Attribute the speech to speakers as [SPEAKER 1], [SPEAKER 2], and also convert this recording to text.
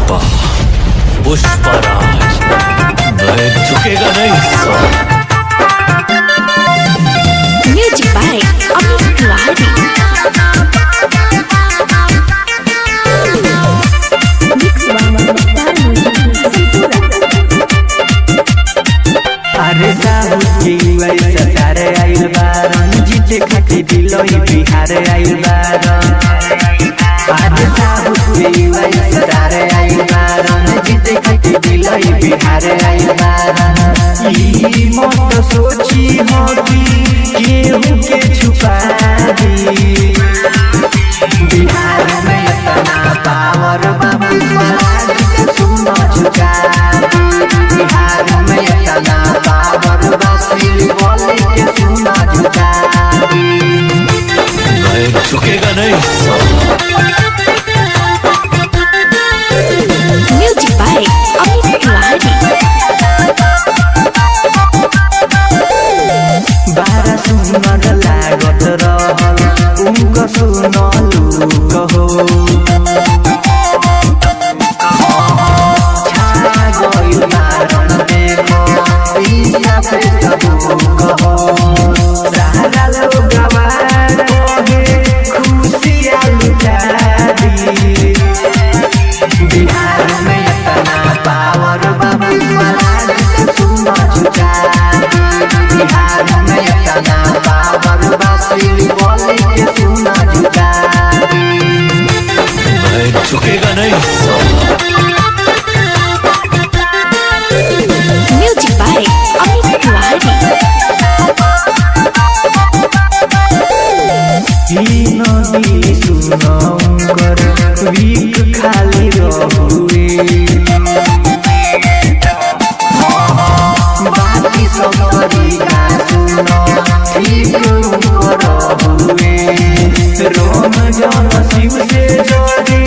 [SPEAKER 1] पुष्पा पुष्पराज, मैं झुकेगा नहीं साला।
[SPEAKER 2] Music by Amit Tiwari.
[SPEAKER 3] अरे साहू के सरकार आइल बारन, जीते खातिर दिलोई बिहार आइल बारन। अरे साहू के सरकार आइल बारन, जीते खातिर दिलोई बिहार आइल बारन। ई मत सोची हो कि केहू के छुपा दी, बिहार में इतना पावर बाबू महाराज के सुनो झुका दी। बिहार में इतना पावर बासिल बोले के सुनो झुका दी।
[SPEAKER 1] मैं झुकेगा नहीं साला।
[SPEAKER 2] Music by Amit Tiwari.
[SPEAKER 3] बारा सुनर लागत रहल उनको सुनलू कहो, छा गइल मारन देखो ईसा पे सबू कहो। सारा लोग गवार कहे खुशियाँ लुटा दी। बिहार में इतना पावर बाबू महाराज के सुनो झुका दी। बिहार में इतना पावर बासिल बोले के सुनो झुका दी।
[SPEAKER 1] मैं झुकेगा नहीं साला।
[SPEAKER 2] Music by Amit Tiwari.
[SPEAKER 3] ही नदी सुनकर वीक खाली रहुए, बाकी सब तरीका सुनो ठीक रहुए। रोम जन शिव से जोड़ी